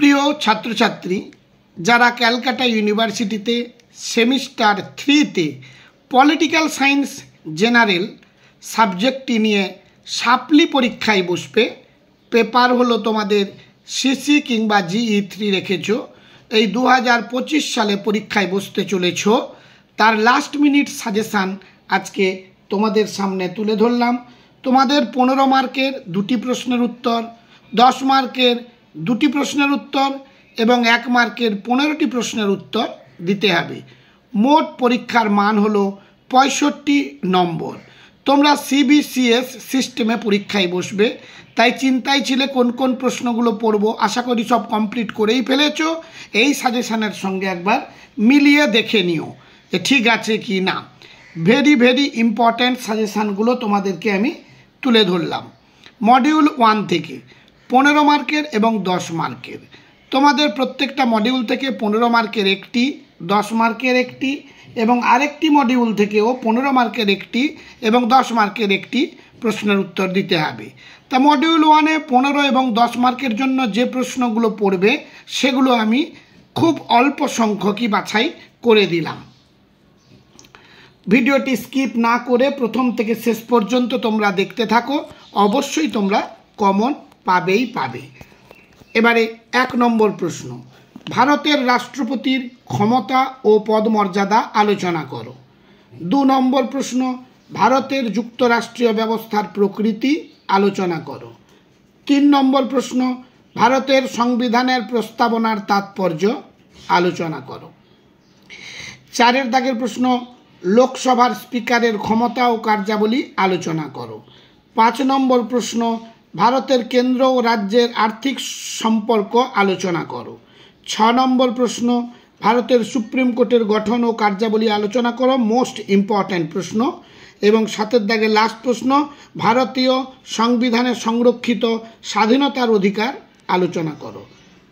প্রিয় ছাত্রছাত্রী, যারা ক্যালকাটা ইউনিভার্সিটিতে সেমিস্টার 3-তে পলিটিক্যাল সায়েন্স জেনারেল সাবজেক্টটি নিয়ে সাপ্লি পরীক্ষায় বসবে, পেপার হলো তোমাদের সিসি কিংবা GE3 রেখেছো, এই 2025 সালে পরীক্ষায় বসতে চলেছ, তার লাস্ট মিনিট সাজেশান আজকে তোমাদের সামনে তুলে ধরলাম। তোমাদের 15 মার্কের 2টি প্রশ্নের উত্তর, 10 মার্কের 2টি প্রশ্নের উত্তর এবং 1 মার্কের 15টি প্রশ্নের উত্তর দিতে হবে। মোট পরীক্ষার মান হলো 65 নম্বর। তোমরা CBCS সিস্টেমে পরীক্ষায় বসবে, তাই চিন্তায় ছিলে কোন কোন প্রশ্নগুলো পড়ব। আশা করি সব কমপ্লিট করেই ফেলেছো। এই সাজেশানের সঙ্গে একবার মিলিয়ে দেখে নিও যে ঠিক আছে কি না। ভেরি ইম্পর্ট্যান্ট সাজেশানগুলো তোমাদেরকে আমি তুলে ধরলাম। মডিউল 1 থেকে 15 মার্কের এবং 10 মার্কের, তোমাদের প্রত্যেকটা মডিউল থেকে 15 মার্কের একটি, 10 মার্কের একটি এবং আরেকটি মডিউল থেকেও 15 মার্কের একটি এবং 10 মার্কের একটি প্রশ্নের উত্তর দিতে হবে। তা মডিউল 1-এ 15 এবং 10 মার্কের জন্য যে প্রশ্নগুলো পড়বে সেগুলো আমি খুব অল্প সংখ্যকই বাছাই করে দিলাম। ভিডিওটি স্কিপ না করে প্রথম থেকে শেষ পর্যন্ত তোমরা দেখতে থাকো, অবশ্যই তোমরা কমন পাবে। এবারে 1 নম্বর প্রশ্ন, ভারতের রাষ্ট্রপতির ক্ষমতা ও পদমর্যাদা আলোচনা করো। 2 নম্বর প্রশ্ন, ভারতের যুক্তরাষ্ট্রীয় ব্যবস্থার প্রকৃতি আলোচনা করো। 3 নম্বর প্রশ্ন, ভারতের সংবিধানের প্রস্তাবনার তাৎপর্য আলোচনা করো। 4-এর দাগের প্রশ্ন, লোকসভার স্পিকারের ক্ষমতা ও কার্যাবলী আলোচনা করো। 5 নম্বর প্রশ্ন, ভারতের কেন্দ্র ও রাজ্যের আর্থিক সম্পর্ক আলোচনা করো। 6 নম্বর প্রশ্ন, ভারতের সুপ্রিম কোর্টের গঠন ও কার্যাবলী আলোচনা করো, মোস্ট ইম্পর্ট্যান্ট প্রশ্ন। এবং 7-এর দাগে লাস্ট প্রশ্ন, ভারতীয় সংবিধানে সংরক্ষিত স্বাধীনতার অধিকার আলোচনা করো।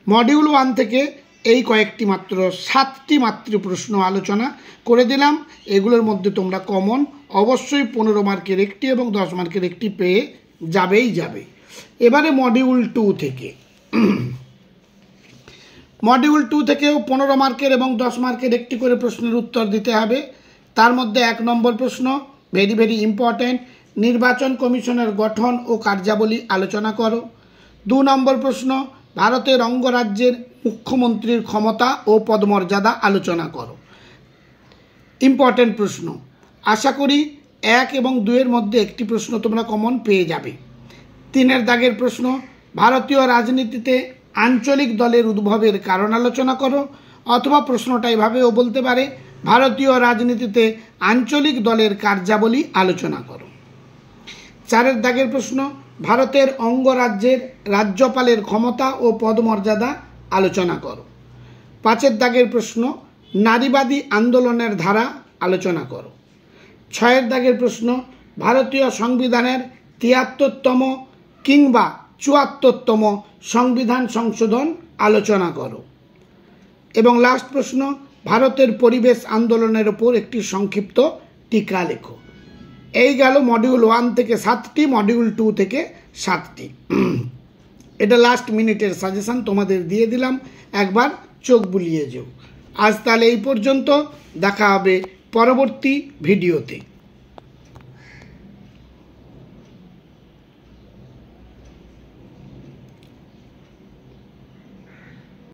মডিউল 1 থেকে এই কয়েকটি মাত্র 7টি মাত্র প্রশ্ন আলোচনা করে দিলাম। এগুলোর মধ্যে তোমরা কমন অবশ্যই 15 মার্কের একটি এবং 10 মার্কের একটি পেয়ে যাবে। এবারে মডিউল 2 থেকে, মডিউল 2 থেকেও 15 মার্কের এবং 10 মার্কের একটি করে প্রশ্নের উত্তর দিতে হবে। তার মধ্যে 1 নম্বর প্রশ্ন ভেরি ইম্পর্ট্যান্ট, নির্বাচন কমিশনের গঠন ও কার্যাবলী আলোচনা করো। 2 নম্বর প্রশ্ন, ভারতের অঙ্গরাজ্যের মুখ্যমন্ত্রীর ক্ষমতা ও পদমর্যাদা আলোচনা করো। ইম্পর্ট্যান্ট প্রশ্ন, আশা করি 1 এবং 2-এর মধ্যে একটি প্রশ্ন তোমরা কমন পেয়ে যাবে। 3-এর দাগের প্রশ্ন, ভারতীয় রাজনীতিতে আঞ্চলিক দলের উদ্ভবের কারণ আলোচনা করো, অথবা প্রশ্নটা এভাবেও বলতে পারে, ভারতীয় রাজনীতিতে আঞ্চলিক দলের কার্যাবলী আলোচনা করো। 4-এর দাগের প্রশ্ন, ভারতের অঙ্গরাজ্যের রাজ্যপালের ক্ষমতা ও পদমর্যাদা আলোচনা করো। 5-এর দাগের প্রশ্ন, নারীবাদী আন্দোলনের ধারা আলোচনা করো। 6-এর দাগের প্রশ্ন, ভারতীয় সংবিধানের 73তম কিংবা 74তম সংবিধান সংশোধন আলোচনা করো। এবং লাস্ট প্রশ্ন, ভারতের পরিবেশ আন্দোলনের ওপর একটি সংক্ষিপ্ত টিকা লেখো। এই গেল মডিউল 1 থেকে 7টি, মডিউল 2 থেকে 7টি। এটা লাস্ট মিনিটের সাজেশান তোমাদের দিয়ে দিলাম, একবার চোখ বুলিয়ে যেও। আজ তাহলে এই পর্যন্ত, দেখা হবে পরবর্তী ভিডিওতে।